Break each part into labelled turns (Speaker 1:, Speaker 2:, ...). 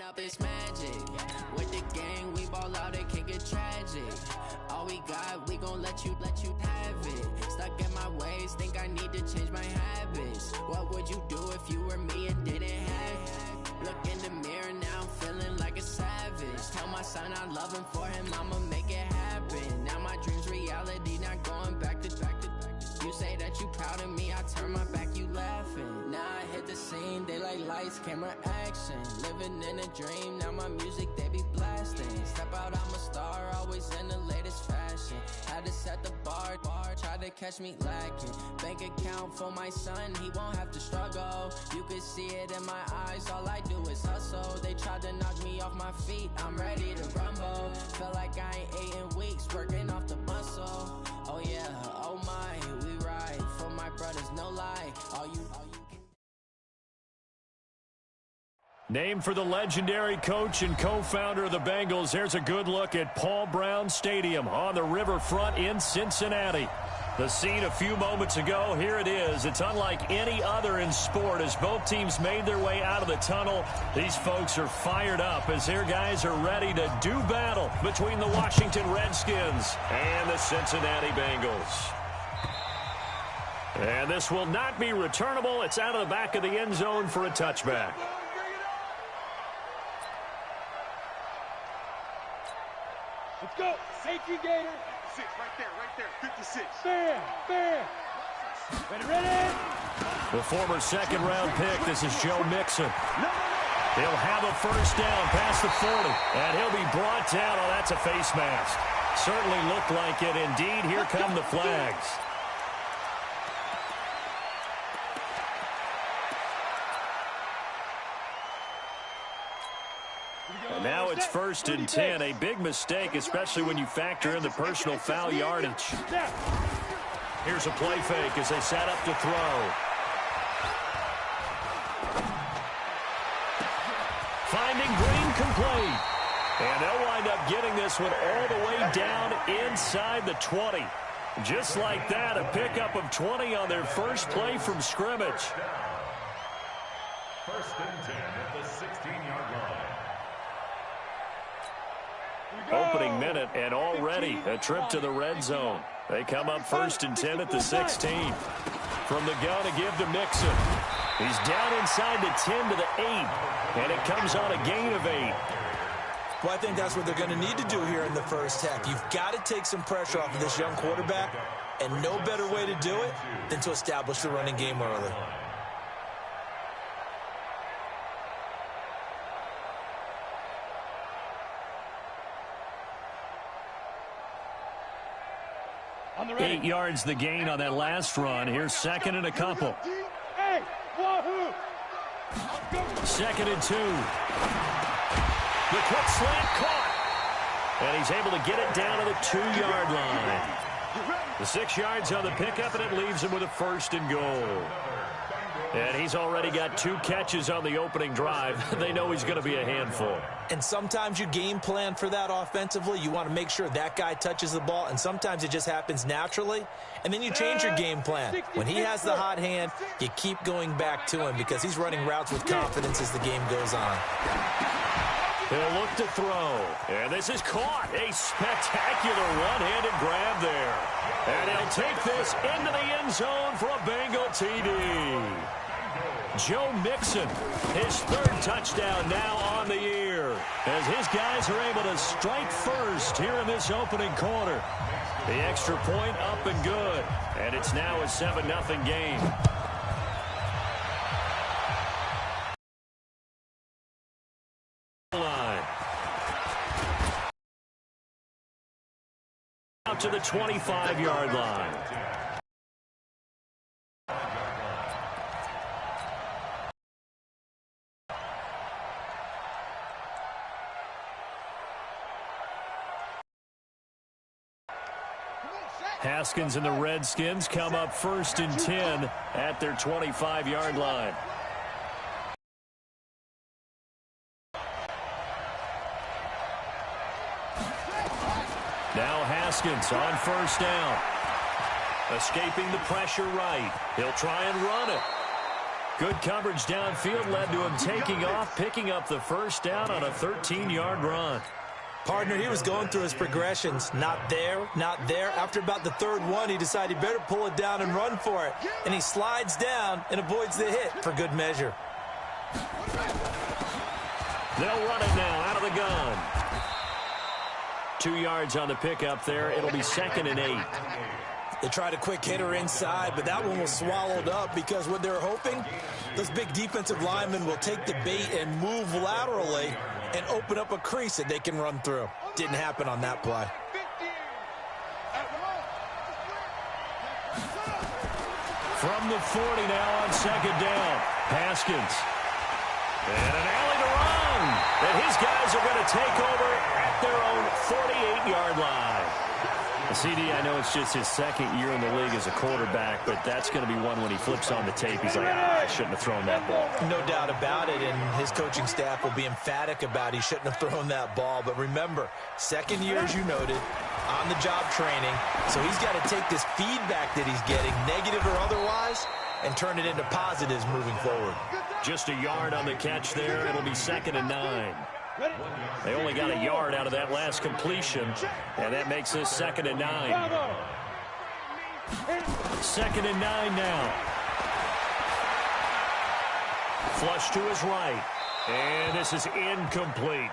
Speaker 1: Up it's magic. With the gang, we ball out and kick it tragic. All we got, we gon' let you have it. Stuck in my ways, think I need to change my habits. What would you do if you were me and didn't have it? Look in the mirror, now I'm feeling like a savage. Tell my son I love him, for him I'ma make it happen. Now my dream's reality, not going back to. You say that you proud of me, I turn my back, you laughing. Now I hit the scene, they like lights, camera, action. Living in a dream, now my music, they be blasting. Step out, I'm a star, always in the latest fashion. Had to set the bar, try to catch me lacking. Bank account for my son, he won't have to struggle. You can see it in my eyes, all I do is hustle. They tried to knock me off my feet, I'm ready to rumble. Feel like I ain't ate in weeks, working off the muscle. Oh yeah, oh my, we ride for my brothers, no lie. All you can.
Speaker 2: Named for the legendary coach and co-founder of the Bengals, here's a good look at Paul Brown Stadium on the riverfront in Cincinnati. The scene a few moments ago, here it is. It's unlike any other in sport as both teams made their way out of the tunnel. These folks are fired up as their guys are ready to do battle between the Washington Redskins and the Cincinnati Bengals. And this will not be returnable. It's out of the back of the end zone for a touchback.
Speaker 3: Let's go. Safety gator.
Speaker 4: 6, right there. 56.
Speaker 3: Fair. Ready.
Speaker 2: The former second-round pick, this is Joe Mixon. He'll have a first down past the 40, and he'll be brought down. Oh, that's a face mask. Certainly looked like it. Indeed, here come the flags. And now it's 1st and 10. A big mistake, especially when you factor in the personal foul yardage. Here's a play fake as they set up to throw. Finding Green complete. And they'll wind up getting this one all the way down inside the 20. Just like that, a pickup of 20 on their first play from scrimmage.
Speaker 5: 1st and 10 at the 16-yard line.
Speaker 2: Opening minute, and already a trip to the red zone. They come up 1st and 10 at the 16. From the gun, a give to Mixon. He's down inside the 10 to the 8, and it comes on a gain of 8.
Speaker 6: Well, I think that's what they're going to need to do here in the first half. You've got to take some pressure off of this young quarterback, and no better way to do it than to establish the running game early.
Speaker 2: Eight yards the gain on that last run. Here's 2nd and a couple. 2nd and 2. The quick slant caught. And he's able to get it down to the 2-yard line. The 6 yards on the pickup, and it leaves him with a 1st and goal. And he's already got 2 catches on the opening drive. They know he's going to be a handful.
Speaker 6: And sometimes you game plan for that offensively. You want to make sure that guy touches the ball, and sometimes it just happens naturally. And then you change your game plan. When he has the hot hand, you keep going back to him because he's running routes with confidence as the game goes on.
Speaker 2: He'll look to throw. And this is caught. A spectacular one-handed grab there. And he'll take this into the end zone for a Bengal TD. Joe Mixon, his 3rd touchdown now on the year, as his guys are able to strike first here in this opening quarter. The extra point up and good, and it's now a 7-0 game. Out to the 25-yard line. Haskins and the Redskins come up 1st and 10 at their 25-yard line. Now Haskins on 1st down. Escaping the pressure right. He'll try and run it. Good coverage downfield led to him taking off, picking up the first down on a 13-yard run.
Speaker 6: Partner, he was going through his progressions. Not there, not there. After about the third one, he decided he better pull it down and run for it. And he slides down and avoids the hit for good measure.
Speaker 2: They'll run it now out of the gun. 2 yards on the pickup there. It'll be 2nd and 8.
Speaker 6: They tried a quick hitter inside, but that one was swallowed up because what they're hoping, those big defensive linemen will take the bait and move laterally and open up a crease that they can run through. Didn't happen on that play.
Speaker 2: From the 40 now on 2nd down. Haskins. And an alley to run. And his guys are going to take over at their own 48-yard line. CD, I know it's just his 2nd year in the league as a quarterback, but that's going to be one when he flips on the tape. He's like, I shouldn't have thrown that ball.
Speaker 6: No doubt about it, and his coaching staff will be emphatic about he shouldn't have thrown that ball. But remember, 2nd year, as you noted, on-the-job training, so he's got to take this feedback that he's getting, negative or otherwise, and turn it into positives moving forward.
Speaker 2: Just a yard on the catch there. It'll be 2nd and 9. They only got a yard out of that last completion, and that makes this 2nd and 9. 2nd and 9 now. Flush to his right, and this is incomplete.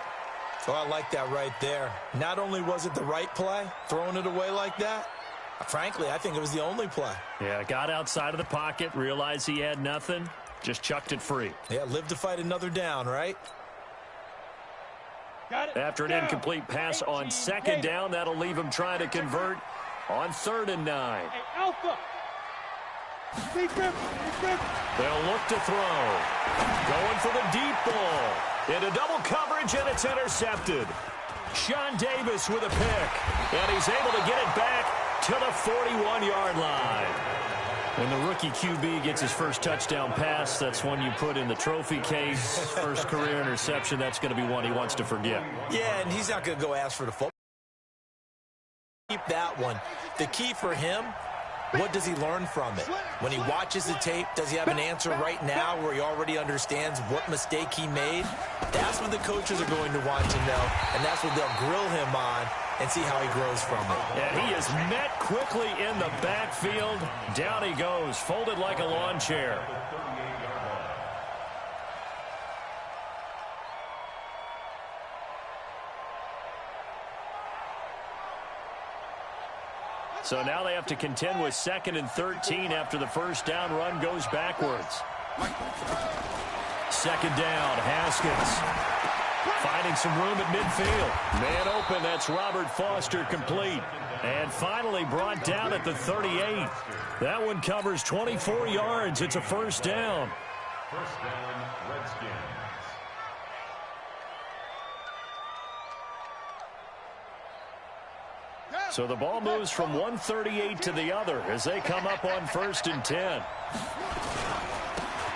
Speaker 6: Oh, I like that right there. Not only was it the right play, throwing it away like that, frankly, I think it was the only play.
Speaker 2: Yeah, got outside of the pocket, realized he had nothing, just chucked it free.
Speaker 6: Yeah, live to fight another down, right?
Speaker 2: After an incomplete pass on 2nd down, that'll leave him trying to convert on 3rd and 9. They'll look to throw. Going for the deep ball. Into double coverage, and it's intercepted. Sean Davis with a pick, and he's able to get it back to the 41-yard line. When the rookie QB gets his first touchdown pass, that's one you put in the trophy case. First career interception, that's going to be one he wants to forget.
Speaker 6: Yeah, and he's not going to go ask for the football. Keep that one. The key for him, what does he learn from it? When he watches the tape, does he have an answer right now where he already understands what mistake he made? That's what the coaches are going to want to know, and that's what they'll grill him on and see how he grows from it.
Speaker 2: And he is met quickly in the backfield. Down he goes, folded like a lawn chair. So now they have to contend with 2nd and 13 after the first down run goes backwards. 2nd down, Haskins. Finding some room at midfield. Man open, that's Robert Foster complete. And finally brought down at the 38. That one covers 24 yards. It's a first down.
Speaker 5: First down, Redskins.
Speaker 2: So the ball moves from 138 to the other as they come up on 1st and 10.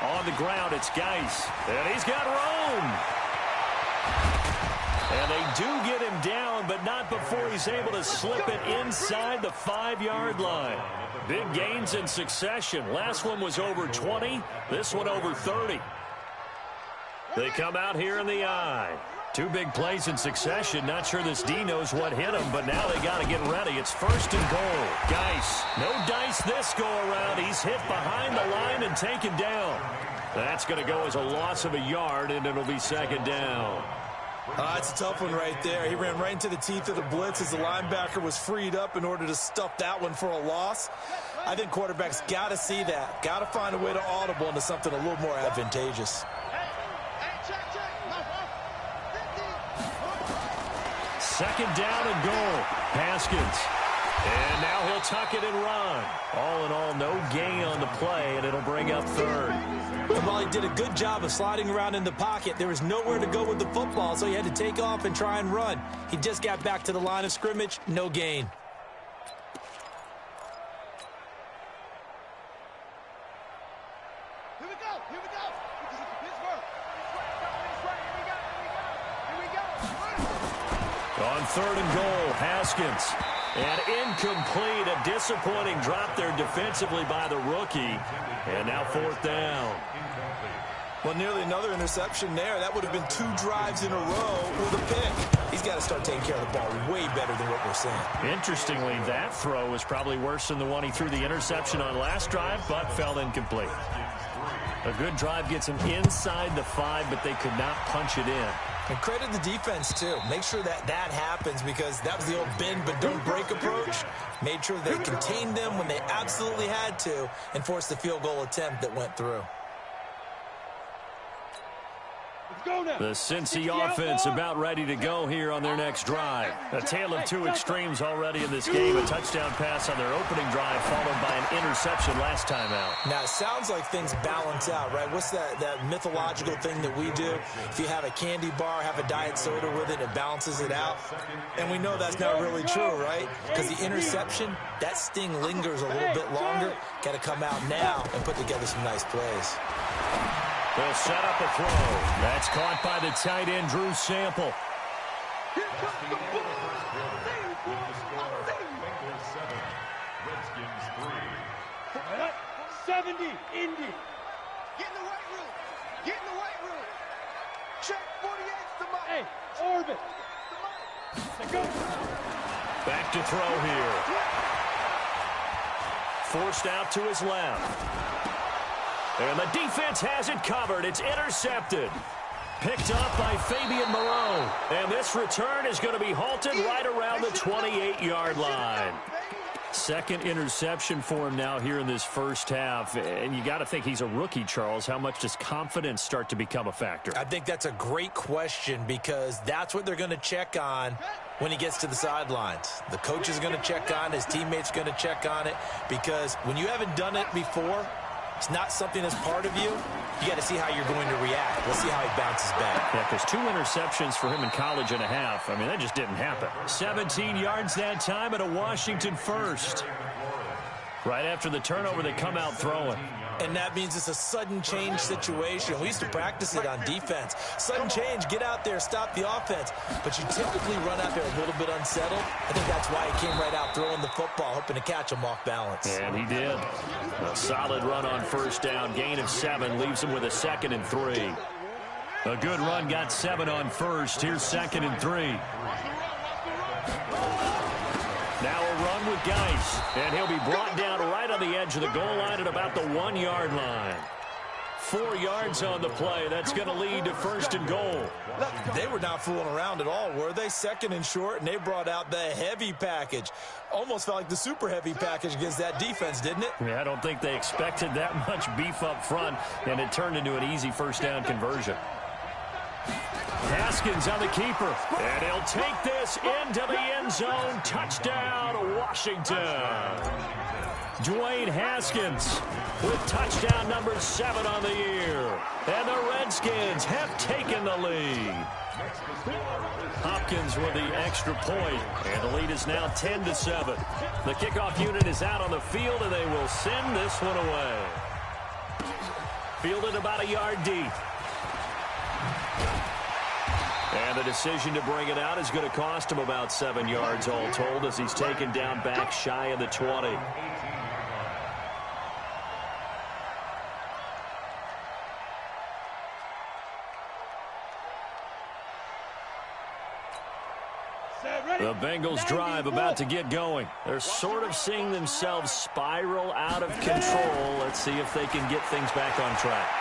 Speaker 2: On the ground, it's Geis. And he's got room. And they do get him down, but not before he's able to slip it inside the 5-yard line. Big gains in succession. Last one was over 20. This one over 30. They come out here in the I. 2 big plays in succession. Not sure this D knows what hit him, but now they got to get ready. It's 1st and goal. Geis. No dice this go around. He's hit behind the line and taken down. That's going to go as a loss of a yard, and it'll be 2nd down.
Speaker 6: It's a tough one right there. He ran right into the teeth of the blitz as the linebacker was freed up in order to stuff that one for a loss. I think quarterbacks got to see that. Got to find a way to audible into something a little more advantageous.
Speaker 2: 2nd down and goal. Haskins. And now he'll tuck it and run. All in all, no gain on the play, and it'll bring up 3rd.
Speaker 6: And while he did a good job of sliding around in the pocket, there was nowhere to go with the football, so he had to take off and try and run. He just got back to the line of scrimmage, no gain.
Speaker 3: Here we go. Here we go. Because it's Pittsburgh.
Speaker 2: On 3rd and goal, Haskins. And incomplete. A disappointing drop there defensively by the rookie. And now 4th down.
Speaker 6: Well, nearly another interception there. That would have been 2 drives in a row with a pick. He's got to start taking care of the ball way better than what we're seeing.
Speaker 2: Interestingly, that throw was probably worse than the one he threw the interception on last drive, but fell incomplete. A good drive gets him inside the 5, but they could not punch it in.
Speaker 6: And credit the defense, too. Make sure that happens, because that was the old bend but don't break approach. Made sure they contained them when they absolutely had to and forced the field goal attempt that went through.
Speaker 2: The Cincy offense about ready to go here on their next drive. A tale of 2 extremes already in this game. A touchdown pass on their opening drive, followed by an interception last time out.
Speaker 6: Now, it sounds like things balance out, right? What's that mythological thing that we do? If you have a candy bar, have a diet soda with it, it balances it out. And we know that's not really true, right? Because the interception, that sting lingers a little bit longer. Got to come out now and put together some nice plays.
Speaker 2: They'll set up a throw. That's caught by the tight end, Drew Sample.
Speaker 3: Here comes the ball. 70, Indy.
Speaker 4: Get in the right room. Get in the right room. Check 48's the mic.
Speaker 3: Hey, orbit. Let's go.
Speaker 2: Back to throw here. Forced out to his left. And the defense has it covered. It's intercepted. Picked up by Fabian Moreau. And this return is going to be halted right around the 28-yard line. Second interception for him now here in this first half. And you got to think he's a rookie, Charles. How much does confidence start to become a factor?
Speaker 6: I think that's a great question, because that's what they're going to check on when he gets to the sidelines. The coach is going to check on it. His teammates are going to check on it, because when you haven't done it before, it's not something that's part of you. You got to see how you're going to react. We'll see how he bounces back.
Speaker 2: Yeah, because 2 interceptions for him in college and a half. I mean, that just didn't happen. 17 yards that time at a Washington first. Right after the turnover, they come out throwing.
Speaker 6: And that means it's a sudden change situation. We used to practice it on defense. Sudden change, get out there, stop the offense. But you typically run out there a little bit unsettled. I think that's why he came right out throwing the football, hoping to catch him off balance.
Speaker 2: And he did. A solid run on first down. Gain of 7 leaves him with a 2nd and 3. A good run got 7 on first. Here's 2nd and 3. Now a run with Geis, and he'll be brought down right on the edge of the goal line at about the 1-yard line. 4 yards on the play. That's going to lead to 1st and goal.
Speaker 6: They were not fooling around at all, were they? 2nd and short, and they brought out the heavy package. Almost felt like the super heavy package against that defense, didn't it?
Speaker 2: Yeah, I don't think they expected that much beef up front, and it turned into an easy first down conversion. Haskins on the keeper, and he'll take this into the end zone. Touchdown, Washington. Dwayne Haskins with touchdown number 7 on the year. And the Redskins have taken the lead. Hopkins with the extra point, and the lead is now 10-7. The kickoff unit is out on the field, and they will send this one away. Fielded about a yard deep. And the decision to bring it out is going to cost him about 7 yards all told, as he's taken down back shy of the 20. The Bengals drive about to get going. They're sort of seeing themselves spiral out of control. Let's see if they can get things back on track.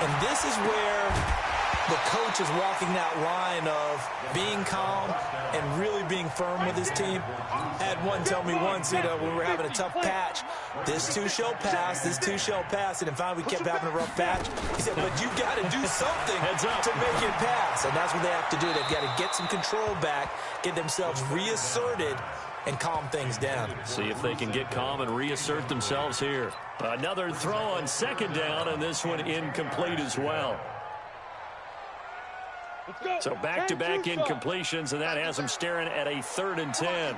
Speaker 6: And this is where the coach is walking that line of being calm and really being firm with his team. I had one tell me once, when we were having a tough patch, this too shall pass, this too shall pass. And finally we kept having a rough patch. He said, but you got to do something to make it pass. And that's what they have to do. They've got to get some control back, get themselves reasserted, and calm things down.
Speaker 2: See if they can get calm and reassert themselves here. Another throw on 2nd down, and this one incomplete as well. So back-to-back incompletions, and that has them staring at a 3rd and 10.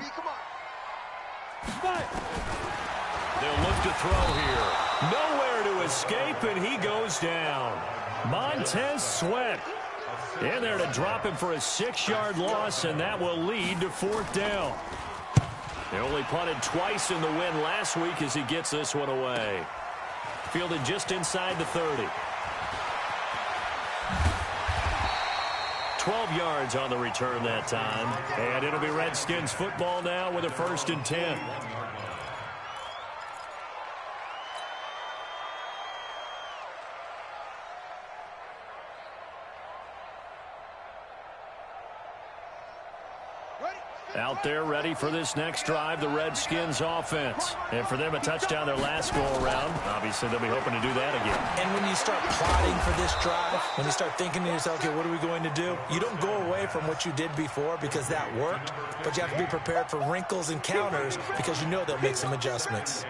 Speaker 2: They'll look to throw here. Nowhere to escape, and he goes down. Montez Sweat in there to drop him for a 6-yard loss, and that will lead to 4th down. He only punted twice in the win last week as he gets this one away. Fielded just inside the 30. 12 yards on the return that time. And it'll be Redskins football now with a 1st and 10. Out there ready for this next drive, the Redskins offense. And for them, a touchdown their last go-around. Obviously, they'll be hoping to do that again.
Speaker 6: And when you start plotting for this drive, when you start thinking to yourself, okay, what are we going to do? You don't go away from what you did before because that worked, but you have to be prepared for wrinkles and counters because you know they'll make some adjustments.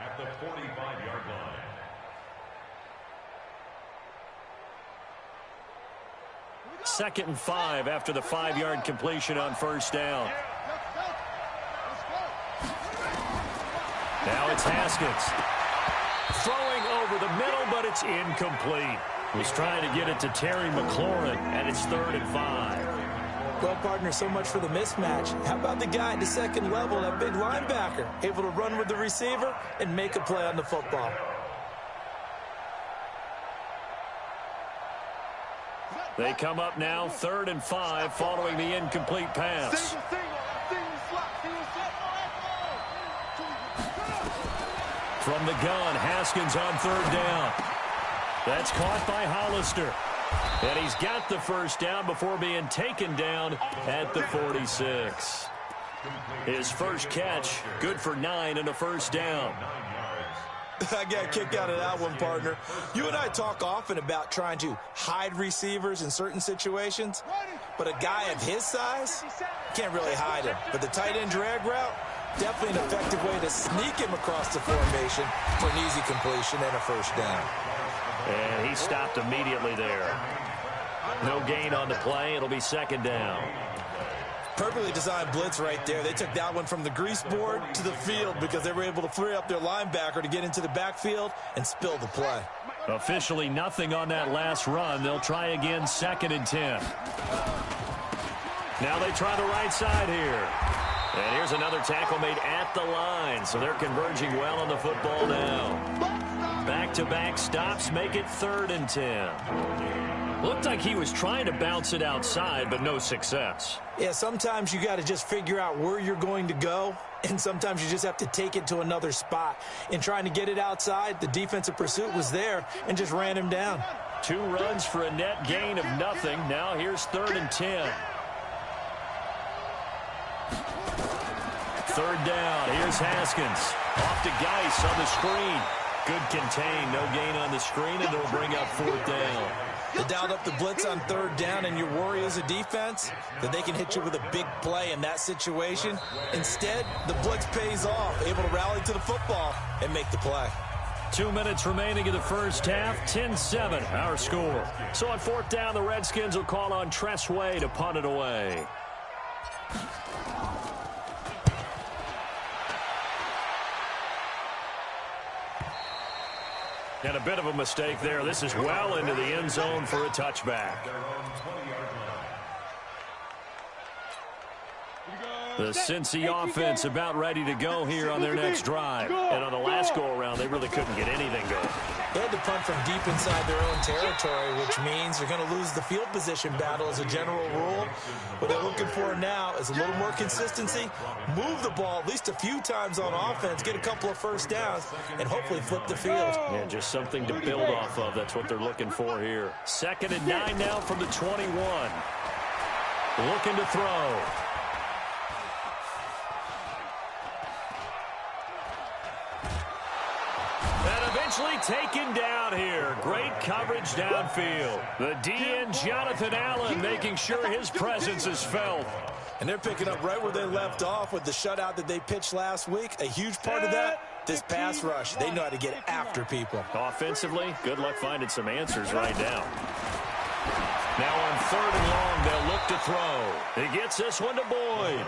Speaker 5: At the 45-yard line.
Speaker 2: Second and 5 after the 5-yard completion on 1st down. Now it's Haskins. Throwing over the middle, but it's incomplete. Was trying to get it to Terry McLaurin, and it's 3rd and 5.
Speaker 6: Well, partner, so much for the mismatch. How about the guy at the second level, that big linebacker, able to run with the receiver and make a play on the football?
Speaker 2: They come up now, 3rd and 5, following the incomplete pass. From the gun, Haskins on 3rd down. That's caught by Hollister. And he's got the 1st down before being taken down at the 46. His first catch, good for 9 and a 1st down.
Speaker 6: I got a kick out of that one, partner. You and I talk often about trying to hide receivers in certain situations, but a guy of his size can't really hide him. But the tight end drag route, definitely an effective way to sneak him across the formation for an easy completion and a 1st down.
Speaker 2: And he stopped immediately there. No gain on the play. It'll be 2nd down.
Speaker 6: Perfectly designed blitz right there. They took that one from the grease board to the field because they were able to free up their linebacker to get into the backfield and spill the play.
Speaker 2: Officially nothing on that last run. They'll try again, 2nd and 10. Now they try the right side here. And here's another tackle made at the line, so they're converging well on the football now. Back-to-back stops make it 3rd and 10. Looked like he was trying to bounce it outside, but no success.
Speaker 6: Yeah, sometimes you got to just figure out where you're going to go, and sometimes you just have to take it to another spot. In trying to get it outside, the defensive pursuit was there and just ran him down.
Speaker 2: 2 runs for a net gain of nothing. Now here's 3rd and 10. 3rd down. Here's Haskins. Off to Geis on the screen. Good contain. No gain on the screen, and it'll bring up 4th down.
Speaker 6: They dialed up the blitz on 3rd down, and your worry as a defense that they can hit you with a big play in that situation. Instead, the blitz pays off, able to rally to the football and make the play.
Speaker 2: 2 minutes remaining in the 1st half, 10-7 our score. So on 4th down, the Redskins will call on Tress Way to punt it away. And a bit of a mistake there. This is well into the end zone for a touchback. The Cincy offense about ready to go here on their next drive. And on the last go-around, they really couldn't get anything going.
Speaker 6: They had to punt from deep inside their own territory, which means they're going to lose the field position battle as a general rule. What they're looking for now is a little more consistency, move the ball at least a few times on offense, get a couple of 1st downs, and hopefully flip the field.
Speaker 2: Yeah, just something to build off of. That's what they're looking for here. 2nd and 9 now from the 21. Looking to throw. Eventually taken down here. Great coverage downfield. The DN, Jonathan Allen, making sure his presence is felt.
Speaker 6: And they're picking up right where they left off with the shutout that they pitched last week. A huge part of that, this pass rush. They know how to get after people.
Speaker 2: Offensively, good luck finding some answers right now. Now on 3rd and long, they'll look to throw. He gets this one to Boyd.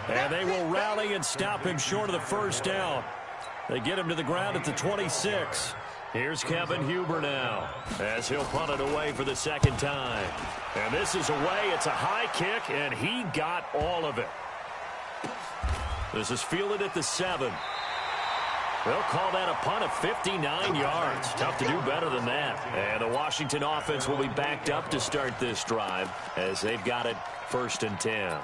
Speaker 2: And they will rally and stop him short of the 1st down. They get him to the ground at the 26. Here's Kevin Huber now as he'll punt it away for the 2nd time. And this is away. It's a high kick, and he got all of it. This is fielded at the 7. They'll call that a punt of 59 yards. Tough to do better than that. And the Washington offense will be backed up to start this drive as they've got it 1st and 10.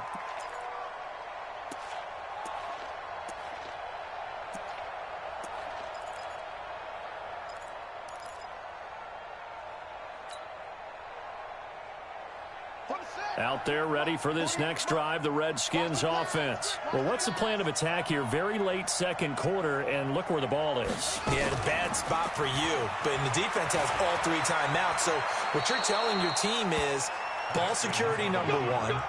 Speaker 2: Out there ready for this next drive, the Redskins offense. Well, what's the plan of attack here? Very late 2nd quarter, and look where the ball is.
Speaker 6: Yeah, a bad spot for you. But the defense has all 3 timeouts. So what you're telling your team is ball security number 1.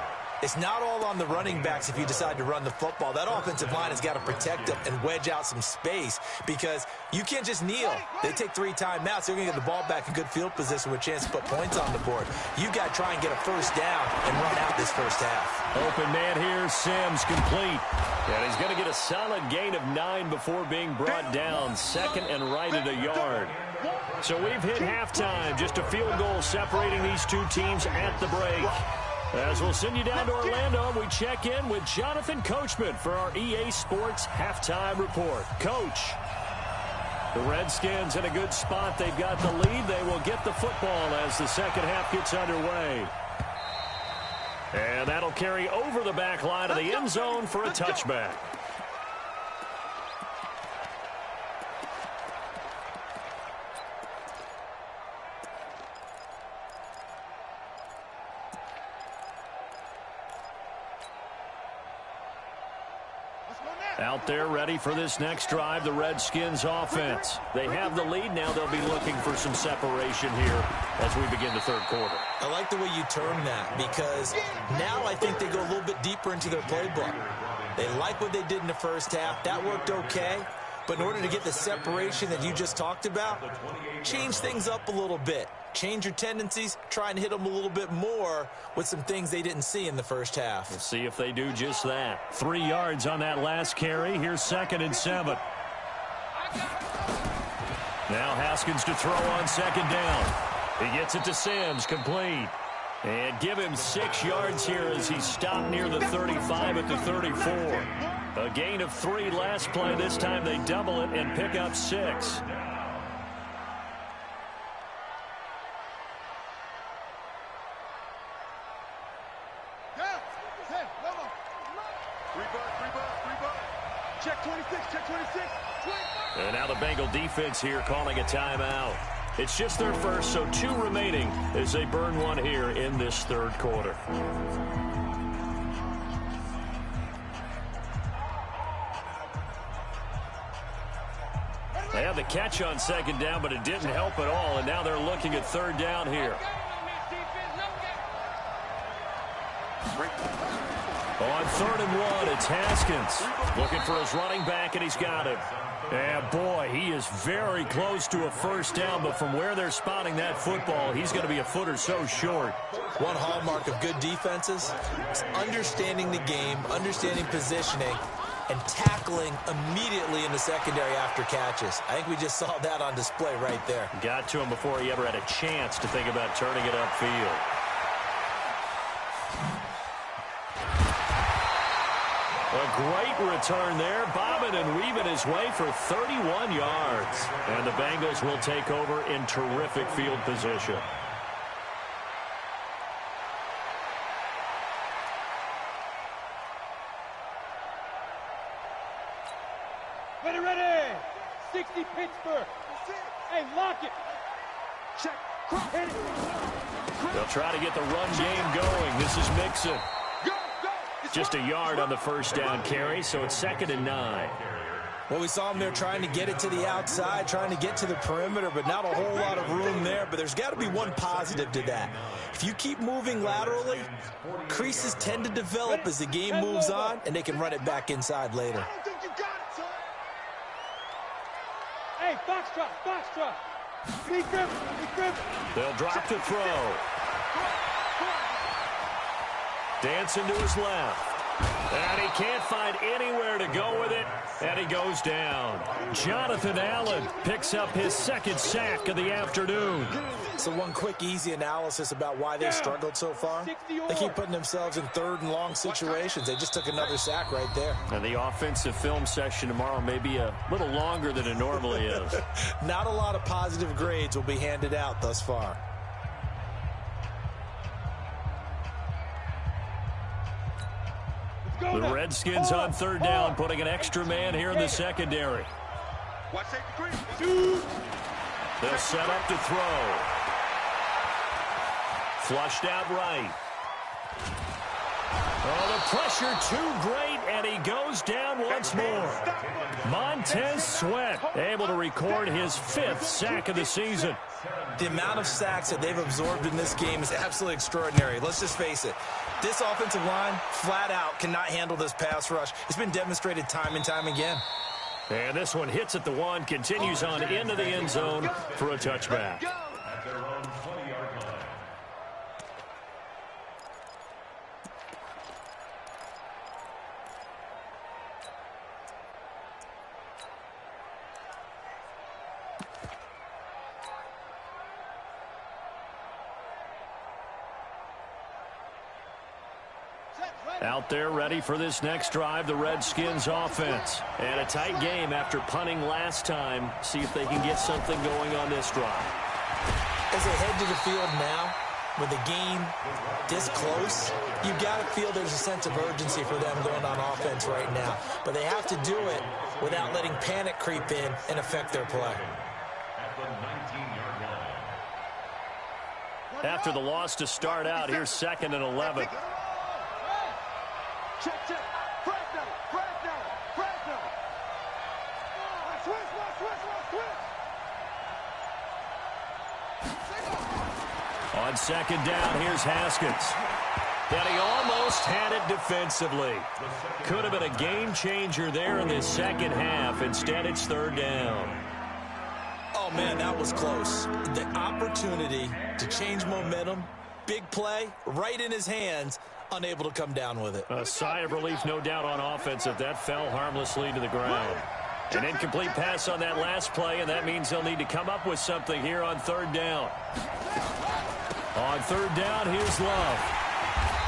Speaker 6: It's not all on the running backs if you decide to run the football. That offensive line has got to protect them and wedge out some space because you can't just kneel. They take 3 timeouts. They're going to get the ball back in good field position with a chance to put points on the board. You got to try and get a 1st down and run out this 1st half.
Speaker 2: Open man here, Sims complete. And he's going to get a solid gain of 9 before being brought down. 2nd and right at a yard. So we've hit halftime. Just a field goal separating these 2 teams at the break. As we'll send you down to Orlando, we check in with Jonathan Coachman for our EA Sports Halftime Report. Coach, the Redskins in a good spot. They've got the lead. They will get the football as the 2nd half gets underway. And that'll carry over the back line of the end zone for a touchback. Out there ready for this next drive, the Redskins offense. They have the lead. Now they'll be looking for some separation here as we begin the 3rd quarter.
Speaker 6: I like the way you term that because now I think they go a little bit deeper into their playbook. They like what they did in the 1st half. That worked okay. But in order to get the separation that you just talked about, change things up a little bit. Change your tendencies, try and hit them a little bit more with some things they didn't see in the 1st half.
Speaker 2: We'll see if they do just that. 3 yards on that last carry. Here's 2nd and 7. Now Haskins to throw on 2nd down. He gets it to Sims, complete. And give him 6 yards here as he stopped near the 35 at the 34. A gain of 3 last play. This time they double it and pick up 6.
Speaker 3: Check 26, check 26.
Speaker 2: And now the Bengal defense here calling a timeout. It's just their first, so 2 remaining as they burn 1 here in this 3rd quarter. They had the catch on 2nd down, but it didn't help at all, and now they're looking at 3rd down here. On 3rd and 1, it's Haskins looking for his running back, and he's got him. And boy, he is very close to a 1st down, but from where they're spotting that football, he's going to be a foot or so short.
Speaker 6: One hallmark of good defenses is understanding the game, understanding positioning, and tackling immediately in the secondary after catches. I think we just saw that on display right there.
Speaker 2: Got to him before he ever had a chance to think about turning it upfield. A great return there, bobbing and weaving his way for 31 yards. And the Bengals will take over in terrific field position.
Speaker 3: Ready, ready. 60 Pittsburgh. Hey, lock it. Check. Hit it.
Speaker 2: They'll try to get the run game going. This is Mixon.
Speaker 3: Go, go.
Speaker 2: Just a yard on the 1st down carry, so it's 2nd and 9.
Speaker 6: Well, we saw him there trying to get it to the outside, trying to get to the perimeter, but not a whole lot of room there. But there's got to be one positive to that. If you keep moving laterally, creases tend to develop as the game moves on, and they can run it back inside later.
Speaker 4: I don't think you got it, son.
Speaker 3: Hey, foxtrot, foxtrot. Be Griffin.
Speaker 2: They'll drop to throw. Dancing to his left. And he can't find anywhere to go with it, and he goes down. Jonathan Allen picks up his second sack of the afternoon.
Speaker 6: So one quick, easy analysis about why they struggled so far. They keep putting themselves in third and long situations. They just took another sack right there.
Speaker 2: And the offensive film session tomorrow may be a little longer than it normally is.
Speaker 6: Not a lot of positive grades will be handed out thus far.
Speaker 2: The Redskins on third down, putting an extra man here in the secondary. They'll set up to throw. Flushed out right. Oh, the pressure too great, and he goes down once more. Montez Sweat able to record his 5th sack of the season.
Speaker 6: The amount of sacks that they've absorbed in this game is absolutely extraordinary. Let's just face it. This offensive line, flat out, cannot handle this pass rush. It's been demonstrated time and time again.
Speaker 2: And this one hits at the 1, continues on into the end zone for a touchback.
Speaker 5: At their own 20-yard line.
Speaker 2: Out there ready for this next drive, the Redskins offense. And a tight game after punting last time. See if they can get something going on this drive.
Speaker 6: As they head to the field now, with the game this close, you've got to feel there's a sense of urgency for them going on offense right now. But they have to do it without letting panic creep in and affect their play.
Speaker 5: At the 19-yard line.
Speaker 2: After the loss to start out, here's 2nd and 11.
Speaker 4: Check, check. Fresno, Fresno, Fresno. Switch.
Speaker 2: On 2nd down, here's Haskins. And he almost had it defensively. Could have been a game changer there in this second half. Instead, it's 3rd down.
Speaker 6: Oh, man, that was close. The opportunity to change momentum, big play, right in his hands, unable to come down with it.
Speaker 2: A sigh of relief, no doubt, on offense if that fell harmlessly to the ground. An incomplete pass on that last play, and that means they'll need to come up with something here on 3rd down. On 3rd down, here's Love.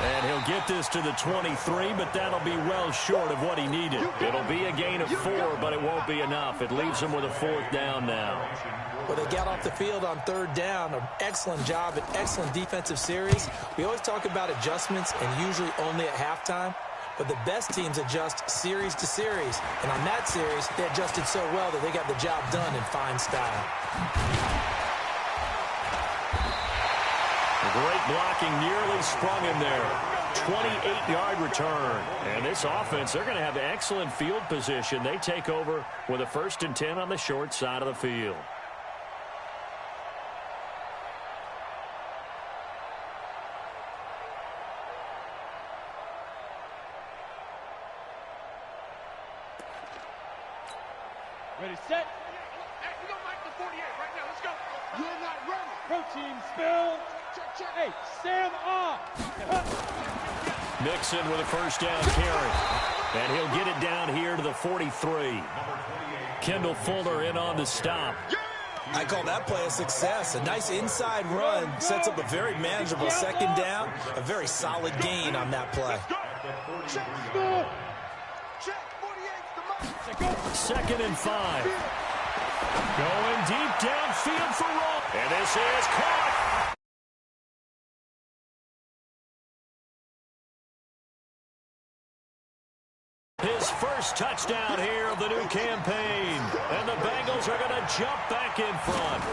Speaker 2: And he'll get this to the 23, but that'll be well short of what he needed. It'll be a gain of 4, but it won't be enough. It leaves him with a 4th down now.
Speaker 6: Well, they got off the field on 3rd down. An excellent job, an excellent defensive series. We always talk about adjustments and usually only at halftime. But the best teams adjust series to series. And on that series, they adjusted so well that they got the job done in fine style.
Speaker 2: Great blocking, nearly sprung him there. 28-yard return. And this offense, they're going to have excellent field position. They take over with a 1st and 10 on the short side of the field.
Speaker 3: Ready, set.
Speaker 4: Hey, we don't like the 48 right now. Let's go. You're not ready.
Speaker 3: Protein spill.
Speaker 4: Check.
Speaker 3: Hey, Sam off.
Speaker 2: Mixon with a 1st down carry. And he'll get it down here to the 43. Kendall Fuller in on the stop.
Speaker 6: I call that play a success. A nice inside run sets up a very manageable 2nd down. A very solid gain on that play.
Speaker 4: Check. 48's the mark.
Speaker 2: 2nd and 5. Going deep downfield for Roll. And this is caught. His first touchdown here of the new campaign. And the Bengals are going to jump back in front.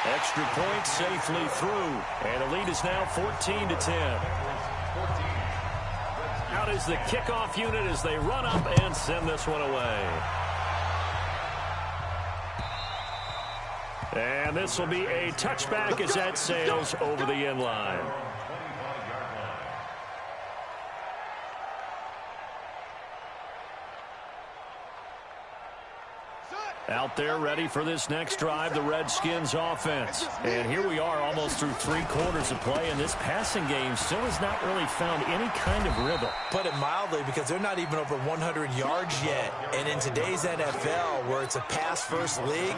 Speaker 2: Extra point safely through. And the lead is now 14-10. Out is the kickoff unit as they run up and send this one away. And this will be a touchback as that sails over the end line. Out there ready for this next drive, the Redskins offense. And here we are almost through 3 quarters of play, and this passing game still has not really found any kind of rhythm.
Speaker 6: Put it mildly, because they're not even over 100 yards yet. And in today's NFL, where it's a pass-first league,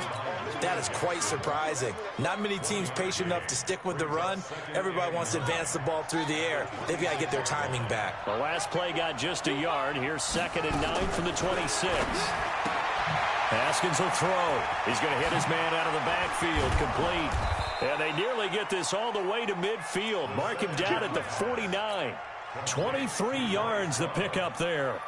Speaker 6: that is quite surprising. Not many teams patient enough to stick with the run. Everybody wants to advance the ball through the air. They've got to get their timing back.
Speaker 2: The last play got just a yard. Here's 2nd and 9 from the 26. Haskins will throw. He's going to hit his man out of the backfield. Complete. And they nearly get this all the way to midfield. Mark him down at the 49. 23 yards the pickup there.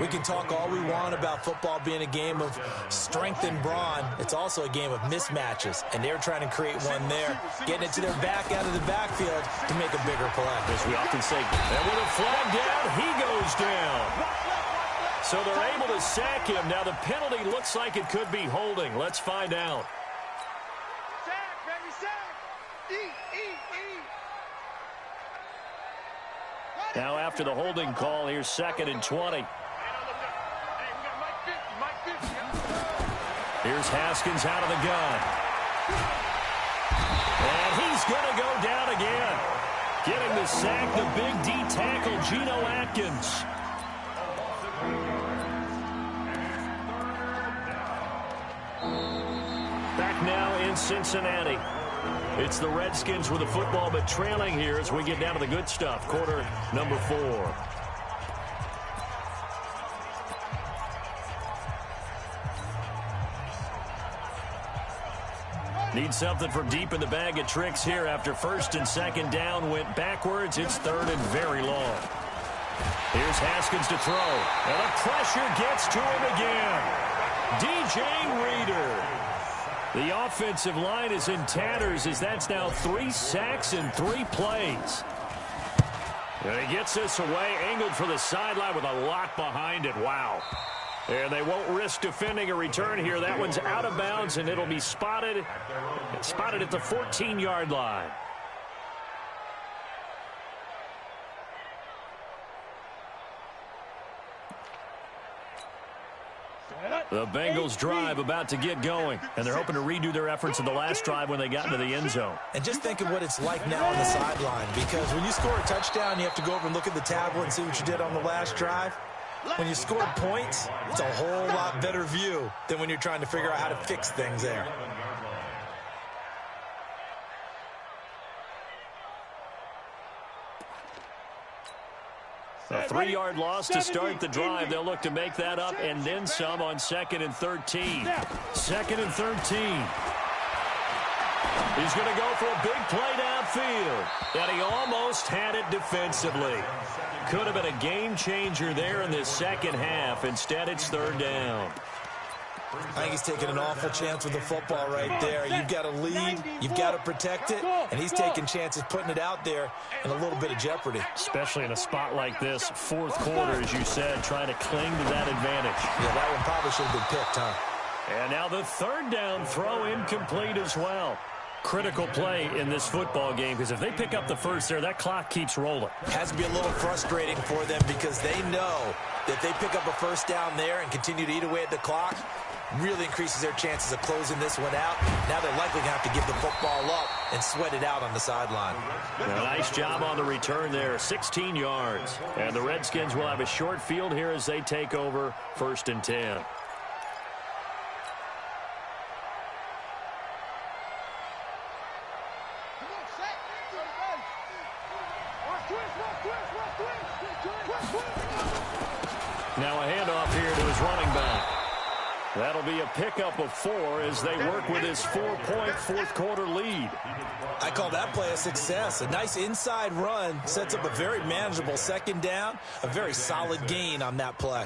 Speaker 6: We can talk all we want about football being a game of strength and brawn. It's also a game of mismatches, and they're trying to create one there, getting it to their back out of the backfield to make a bigger play.
Speaker 2: As we often say, and with a flag down, he goes down. So they're able to sack him. Now the penalty looks like it could be holding. Let's find out.
Speaker 4: Sack, baby, sack.
Speaker 2: Now after the holding call, here's 2nd and 20. Here's Haskins out of the gun. And he's going to go down again. Getting the sack, the big D tackle, Geno Atkins. Back now in Cincinnati. It's the Redskins with the football, but trailing here as we get down to the good stuff. Quarter number 4. Need something from deep in the bag of tricks here after 1st and 2nd down went backwards. It's 3rd and very long. Here's Haskins to throw. And the pressure gets to him again. DJ Reader. The offensive line is in tatters as that's now 3 sacks in 3 plays. And he gets this away, angled for the sideline with a lot behind it. Wow. And they won't risk defending a return here. That one's out of bounds, and it'll be spotted at the 14-yard line. The Bengals drive about to get going, and they're hoping to redo their efforts in the last drive when they got into the end zone.
Speaker 6: And just think of what it's like now on the sideline, because when you score a touchdown, you have to go over and look at the tablet and see what you did on the last drive. When you score points, it's a whole lot better view than when you're trying to figure out how to fix things there.
Speaker 2: A 3-yard loss to start the drive. They'll look to make that up and then some on 2nd and 13. 2nd and 13. He's going to go for a big play downfield. And he almost had it defensively. Could have been a game changer there in this second half. Instead, it's 3rd down.
Speaker 6: I think he's taking an awful chance with the football right there. You've got to lead, you've got to protect it, and he's taking chances putting it out there in a little bit of jeopardy.
Speaker 2: Especially in a spot like this, 4th quarter, as you said, trying to cling to that advantage.
Speaker 6: Yeah, that one probably should have been picked, huh?
Speaker 2: And now the 3rd down throw incomplete as well. Critical play in this football game, because if they pick up the first there, that clock keeps rolling.
Speaker 6: Has to be a little frustrating for them because they know that if they pick up a 1st down there and continue to eat away at the clock, really increases their chances of closing this one out. Now they're likely going to have to give the football up and sweat it out on the sideline.
Speaker 2: Nice job on the return there, 16 yards. And the Redskins will have a short field here as they take over 1st and 10. Now a handoff here to his running back. That'll be a pickup of 4 as they work with his 4-point 4th quarter lead.
Speaker 6: I call that play a success. A nice inside run sets up a very manageable 2nd down. A very solid gain on that play.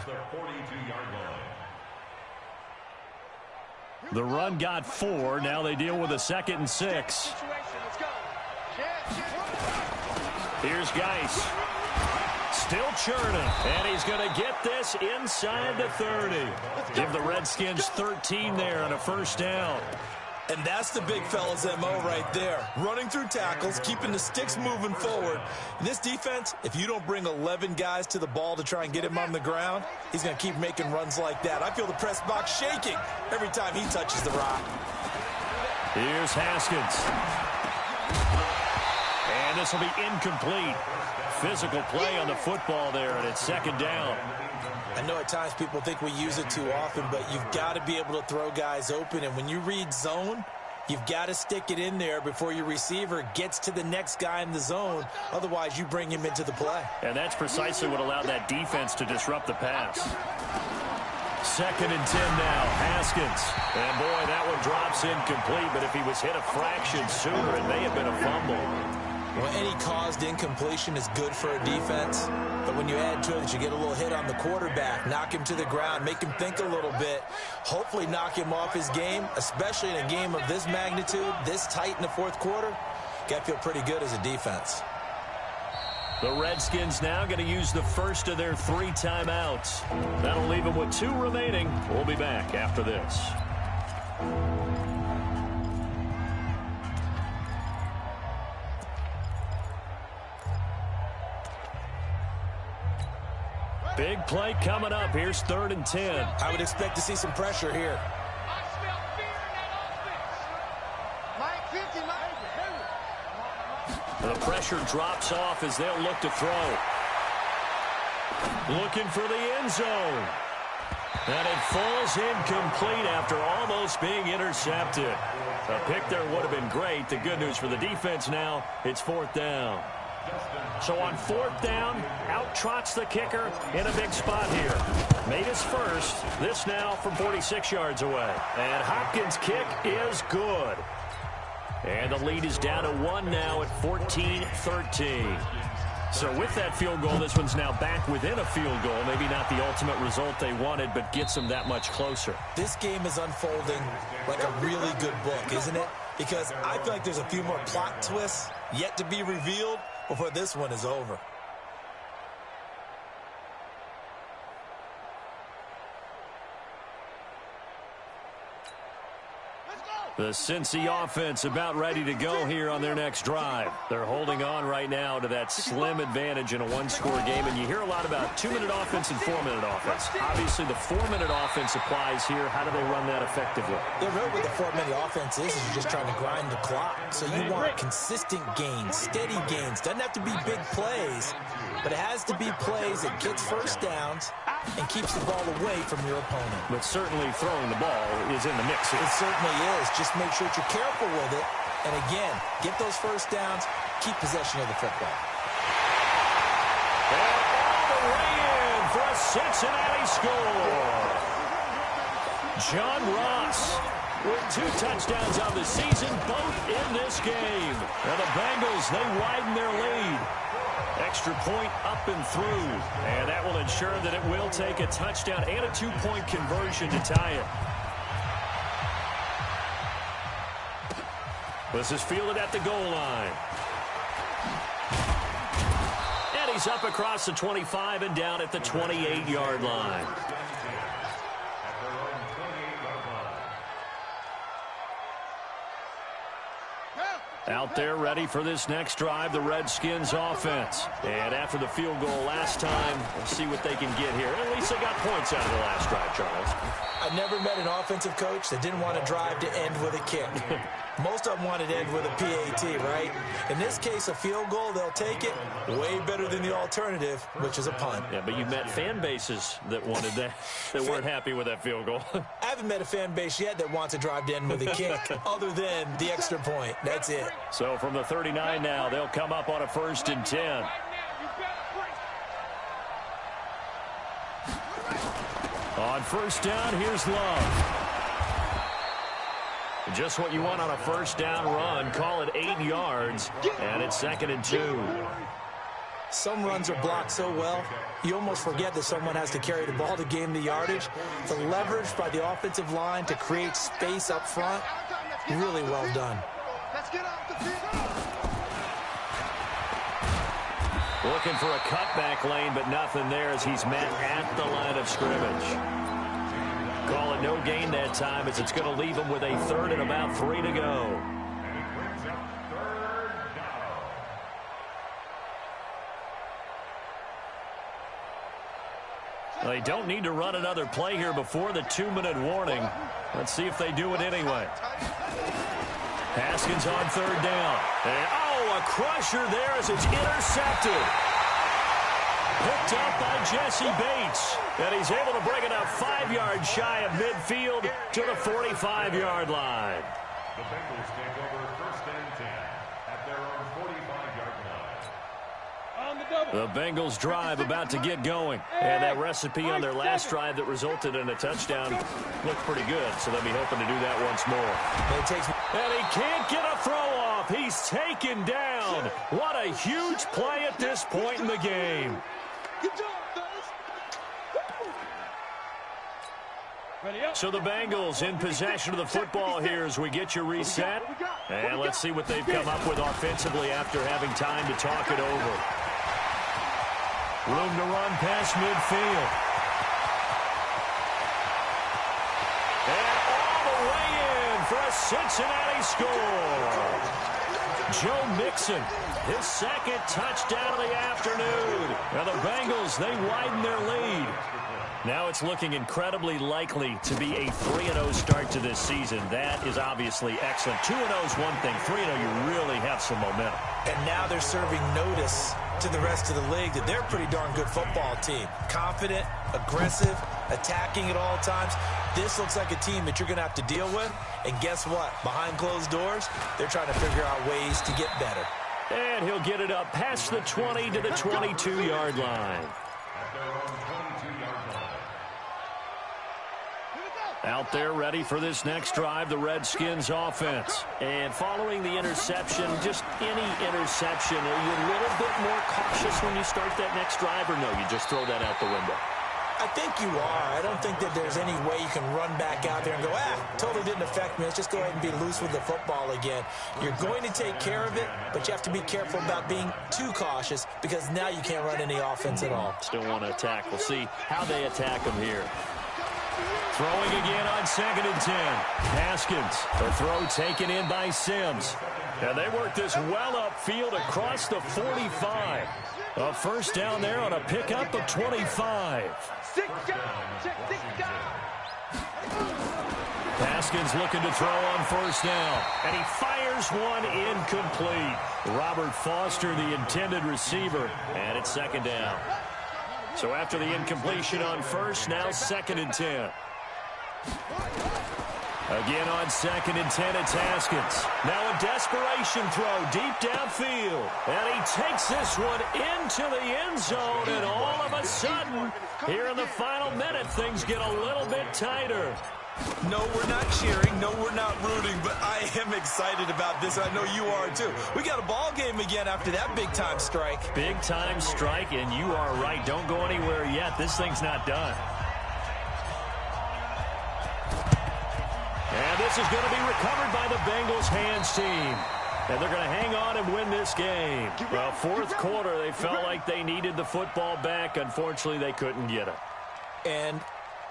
Speaker 2: The run got 4. Now they deal with a 2nd and 6. Here's Geis. Still churning, and he's going to get this inside the 30. Give the Redskins 13 there on a 1st down.
Speaker 6: And that's the big fella's MO right there. Running through tackles, keeping the sticks moving forward. In this defense, if you don't bring 11 guys to the ball to try and get him on the ground, he's going to keep making runs like that. I feel the press box shaking every time he touches the rock.
Speaker 2: Here's Haskins. And this will be incomplete. Physical play on the football there, and it's second down.
Speaker 6: I know at times people think we use it too often, but you've got to be able to throw guys open. And when you read zone, you've got to stick it in there before your receiver gets to the next guy in the zone. Otherwise, you bring him into the play.
Speaker 2: And that's precisely what allowed that defense to disrupt the pass. Second and 10 now, Haskins. And boy, that one drops incomplete, but if he was hit a fraction sooner, it may have been a fumble.
Speaker 6: Well, any caused incompletion is good for a defense, but when you add to it that you get a little hit on the quarterback, knock him to the ground, make him think a little bit, hopefully knock him off his game, especially in a game of this magnitude, this tight in the fourth quarter, got to feel pretty good as a defense.
Speaker 2: The Redskins now going to use the first of their 3 timeouts. That'll leave them with 2 remaining. We'll be back after this. Big play coming up. Here's 3rd and 10.
Speaker 6: I would expect to see some pressure here.
Speaker 4: I smell fear in that offense. Mike 50, Mike.
Speaker 2: The pressure drops off as they'll look to throw. Looking for the end zone. And it falls incomplete after almost being intercepted. A pick there would have been great. The good news for the defense now, it's 4th down. So on 4th down, out trots the kicker in a big spot here. Made his first. This now from 46 yards away. And Hopkins' kick is good. And the lead is down to 1 now at 14-13. So with that field goal, this one's now back within a field goal. Maybe not the ultimate result they wanted, but gets them that much closer.
Speaker 6: This game is unfolding like a really good book, isn't it? Because I feel like there's a few more plot twists yet to be revealed before this one is over.
Speaker 2: The Cincy offense about ready to go here on their next drive. They're holding on right now to that slim advantage in a one-score game, and you hear a lot about 2-minute offense and 4-minute offense. Obviously, the 4-minute offense applies here. How do they run that effectively?
Speaker 6: Yeah, really what the 4-minute offense is you're just trying to grind the clock. So you want consistent gains, steady gains. Doesn't have to be big plays, but it has to be plays that gets first downs and keeps the ball away from your opponent.
Speaker 2: But certainly throwing the ball is in the mix here.
Speaker 6: It certainly is. Just make sure that you're careful with it. And again, get those first downs, keep possession of the football.
Speaker 2: And all the way in for a Cincinnati score. John Ross with 2 touchdowns on the season, both in this game. And the Bengals, they widen their lead. Extra point up and through. And that will ensure that it will take a touchdown and a 2-point conversion to tie it. This is fielded at the goal line. And he's up across the 25 and down at the 28-yard line. Out there ready for this next drive, the Redskins offense. And after the field goal last time, we'll see what they can get here. At least they got points out of the last drive, Charles.
Speaker 6: I never met an offensive coach that didn't want to drive to end with a kick. Most of them wanted to end with a PAT, right? In this case, a field goal, they'll take it. Way better than the alternative, which is a punt.
Speaker 2: Yeah, but you met fan bases that wanted that, that weren't happy with that field goal.
Speaker 6: I haven't met a fan base yet that wants to drive to end with a kick, other than the extra point. That's it.
Speaker 2: So from the 39 now, they'll come up on a 1st and 10. On 1st down, here's Love. Just what you want on a 1st down run. Call it 8 yards, and it's 2nd and 2.
Speaker 6: Some runs are blocked so well, you almost forget that someone has to carry the ball to gain the yardage. The leverage by the offensive line to create space up front, really well done.
Speaker 4: Let's get off the field.
Speaker 2: Looking for a cutback lane, but nothing there as he's met at the line of scrimmage. Call it no no gain that time as it's going to leave them with a third and about 3 to go. They don't need to run another play here before the 2-minute warning. Let's see if they do it anyway. Haskins on third down. And, a crusher there as it's intercepted. Picked up by Jesse Bates. And he's able to bring it up 5 yards shy of midfield to the 45-yard line.
Speaker 5: The Bengals take over 1st and 10 at their own 45-yard line.
Speaker 2: The Bengals drive about to get going. And that recipe on their last drive that resulted in a touchdown looked pretty good. So they'll be hoping to do that once more. And he can't get a throw off. He's taken down. What a huge play at this point in the game.
Speaker 4: Good job, fellas.
Speaker 2: So the Bengals in possession of the football here as we get you reset. And let's see what they've come up with offensively after having time to talk it over. Room to run past midfield. And all the way in for a Cincinnati score. Joe Mixon, his second touchdown of the afternoon. Now the Bengals, they widen their lead. Now it's looking incredibly likely to be a 3-0 start to this season. That is obviously excellent. 2-0 is one thing. 3-0, you really have some momentum.
Speaker 6: And now they're serving notice to the rest of the league that they're a pretty darn good football team. Confident, aggressive, attacking at all times. This looks like a team that you're going to have to deal with. And guess what? Behind closed doors, they're trying to figure out ways to get better.
Speaker 2: And he'll get it up past the 20 to the 22-yard line. Out there ready for this next drive, the Redskins offense. And following the interception, just any interception, are you a little bit more cautious when you start that next drive, or no, you just throw that out the window?
Speaker 6: I think you are. I don't think that there's any way you can run back out there and go, totally didn't affect me. Let's just go ahead and be loose with the football again. You're going to take care of it, but you have to be careful about being too cautious because now you can't run any offense at all.
Speaker 2: Still want to attack. We'll see how they attack them here. Throwing again on 2nd and 10. Haskins. The throw taken in by Sims. And they work this well upfield across the 45. A first down there on a pickup of 25. Haskins looking to throw on 1st down. And he fires one incomplete. Robert Foster, the intended receiver. And it's 2nd down. So after the incompletion on 1st, now 2nd and 10. Again on 2nd and 10, it's Haskins. Now a desperation throw deep downfield. And he takes this one into the end zone. And all of a sudden, here in the final minute, things get a little bit tighter.
Speaker 6: No, we're not cheering. No, we're not rooting. But I am excited about this. I know you are, too. We got a ball game again after that big-time strike.
Speaker 2: Big-time strike, and you are right. Don't go anywhere yet. This thing's not done. And this is going to be recovered by the Bengals hands team. And they're going to hang on and win this game. Well, 4th quarter, they felt like they needed the football back. Unfortunately, they couldn't get it.
Speaker 6: And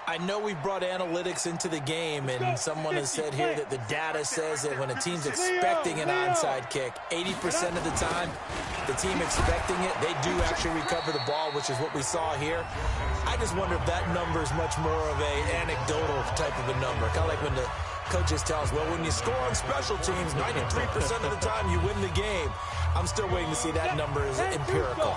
Speaker 6: I know we've brought analytics into the game, and someone has said here that the data says that when a team's expecting an onside kick, 80% of the time, the team expecting it, they do actually recover the ball, which is what we saw here. I just wonder if that number is much more of an anecdotal type of a number, kind of like when the coaches tell us, well, when you score on special teams, 93% of the time you win the game. I'm still waiting to see that number is empirical.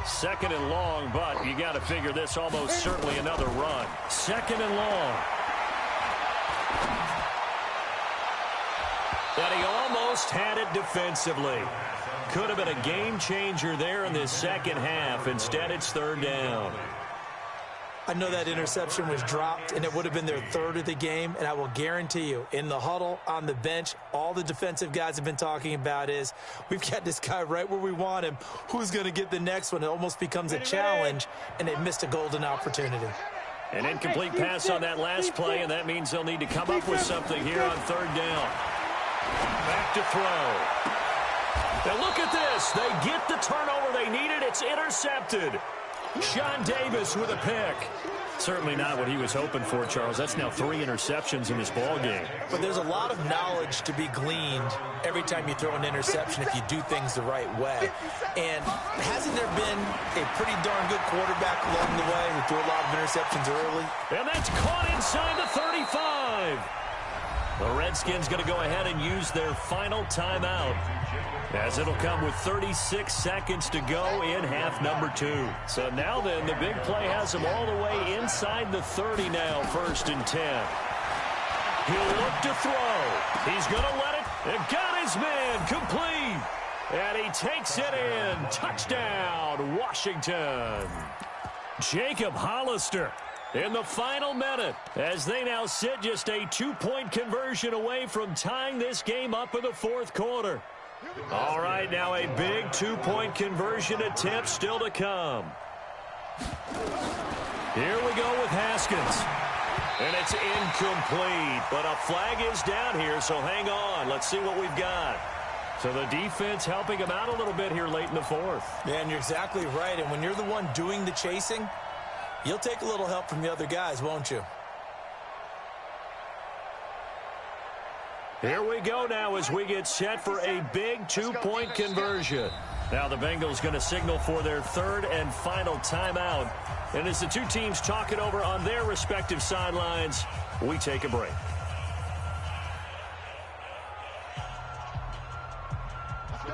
Speaker 2: 2nd and long, but you got to figure this almost certainly another run. 2nd and long. And he almost had it defensively. Could have been a game changer there in this second half. Instead, it's 3rd down.
Speaker 6: I know that interception was dropped, and it would have been their 3rd of the game, and I will guarantee you, in the huddle, on the bench, all the defensive guys have been talking about is, we've got this guy right where we want him. Who's going to get the next one? It almost becomes a challenge, and they missed a golden opportunity.
Speaker 2: An incomplete pass on that last play, and that means they'll need to come up with something here on 3rd down. Back to throw. Now look at this. They get the turnover they needed. It's intercepted. Sean Davis with a pick. Certainly not what he was hoping for, Charles. That's now 3 interceptions in this ball game.
Speaker 6: But there's a lot of knowledge to be gleaned every time you throw an interception if you do things the right way. And hasn't there been a pretty darn good quarterback along the way who threw a lot of interceptions early?
Speaker 2: And that's caught inside the 35. The Redskins going to go ahead and use their final timeout, as it'll come with 36 seconds to go in half number 2. So now then, the big play has him all the way inside the 30 now, 1st and 10. He'll look to throw. He's going to let it. And got his man complete. And he takes it in. Touchdown, Washington. Jacob Hollister in the final minute, as they now sit just a 2-point conversion away from tying this game up in the 4th quarter. All right, now a big 2-point conversion attempt still to come. Here we go with Haskins. And it's incomplete, but a flag is down here, so hang on. Let's see what we've got. So the defense helping him out a little bit here late in the 4th.
Speaker 6: Yeah, and you're exactly right. And when you're the one doing the chasing, you'll take a little help from the other guys, won't you?
Speaker 2: Here we go now as we get set for a big 2-point conversion. Now the Bengals going to signal for their 3rd and final timeout. And as the two teams talk it over on their respective sidelines, we take a break.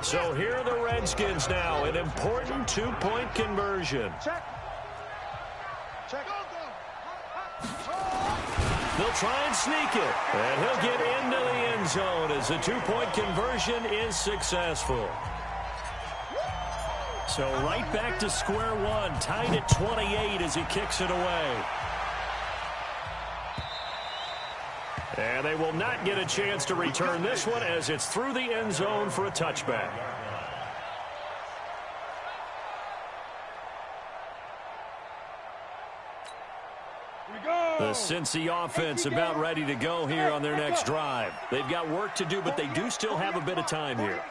Speaker 2: So here are the Redskins now, an important 2-point conversion.
Speaker 4: Check.
Speaker 2: They'll try and sneak it, and he'll get into the end zone as the 2-point conversion is successful. So right back to square one, tied at 28 as he kicks it away. And they will not get a chance to return this one as it's through the end zone for a touchback. The Cincy offense about ready to go here on their next drive. They've got work to do, but they do still have a bit of time here.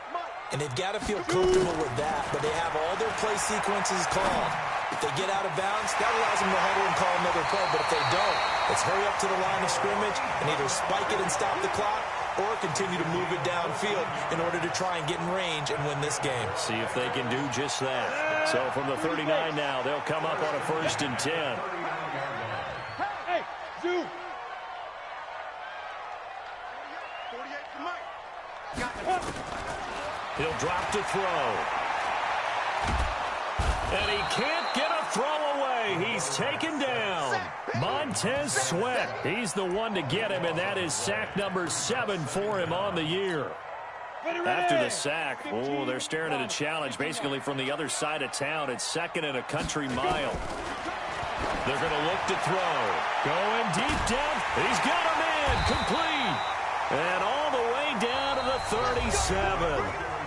Speaker 6: And they've got to feel comfortable with that, but they have all their play sequences called. If they get out of bounds, that allows them to huddle and call another play. But if they don't, let's hurry up to the line of scrimmage and either spike it and stop the clock or continue to move it downfield in order to try and get in range and win this game.
Speaker 2: See if they can do just that. So from the 39 now, they'll come up on a 1st and 10.
Speaker 3: Hey, Zoo.
Speaker 4: 48 for Mike. Got it.
Speaker 2: He'll drop to throw. And he can't get a throw away. He's taken down. Montez Sweat. He's the one to get him, and that is sack number 7 for him on the year. After the sack, oh, they're staring at a challenge basically from the other side of town. It's 2nd and a country mile. They're going to look to throw. Going deep down. He's got a man complete. And all the way down to the 37.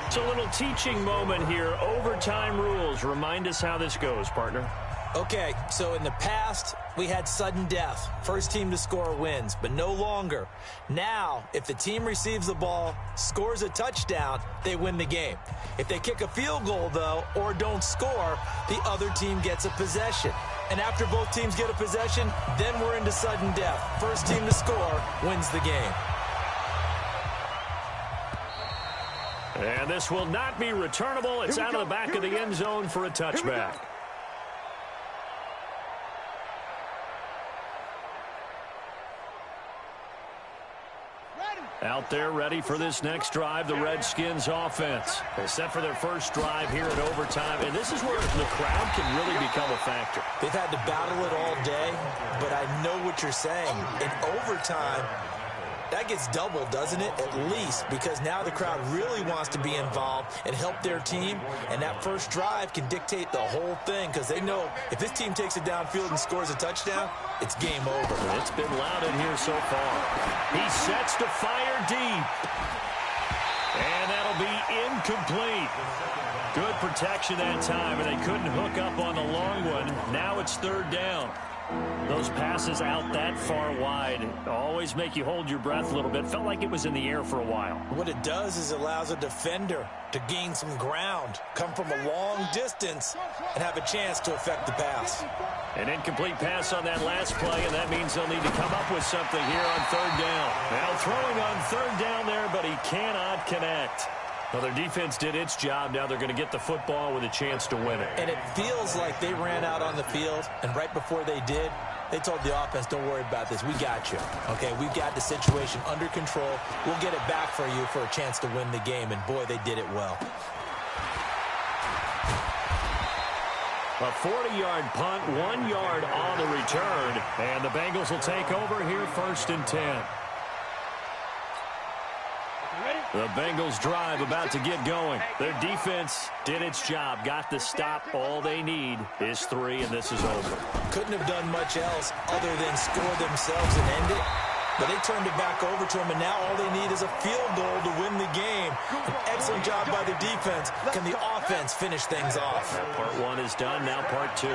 Speaker 2: It's a little teaching moment here. Overtime rules. Remind us how this goes, partner.
Speaker 6: Okay, so in the past, we had sudden death. First team to score wins, but no longer. Now, if the team receives the ball, scores a touchdown, they win the game. If they kick a field goal, though, or don't score, the other team gets a possession. And after both teams get a possession, then we're into sudden death. First team to score wins the game.
Speaker 2: And this will not be returnable. It's out of the back of the end zone for a touchback. Out there ready for this next drive, the Redskins offense. They're set for their first drive here in overtime, and this is where the crowd can really become a factor.
Speaker 6: They've had to battle it all day, but I know what you're saying. In overtime, that gets doubled, doesn't it? At least, because now the crowd really wants to be involved and help their team, and that first drive can dictate the whole thing because they know if this team takes it downfield and scores a touchdown, it's game over.
Speaker 2: It's been loud in here so far. He sets to fire deep. And that'll be incomplete. Good protection that time, and they couldn't hook up on the long one. Now it's 3rd down. Those passes out that far wide always make you hold your breath a little bit. Felt like it was in the air for a while.
Speaker 6: What it does is it allows a defender to gain some ground, come from a long distance, and have a chance to affect the pass.
Speaker 2: An incomplete pass on that last play, and that means they'll need to come up with something here on third down. Now throwing on third down there, but he cannot connect. Well, their defense did its job. Now they're going to get the football with a chance to win it.
Speaker 6: And it feels like they ran out on the field, and right before they did, they told the offense, don't worry about this. We got you. Okay, we've got the situation under control. We'll get it back for you for a chance to win the game. And, boy, they did it well.
Speaker 2: A 40-yard punt, 1 yard on the return. And the Bengals will take over here 1st and 10. The Bengals drive about to get going. Their defense did its job, got the stop. All they need is 3, and this is over.
Speaker 6: Couldn't have done much else other than score themselves and end it. But they turned it back over to them, and now all they need is a field goal to win the game. An excellent job by the defense. Can the offense finish things off?
Speaker 2: Part 1 is done, now part 2.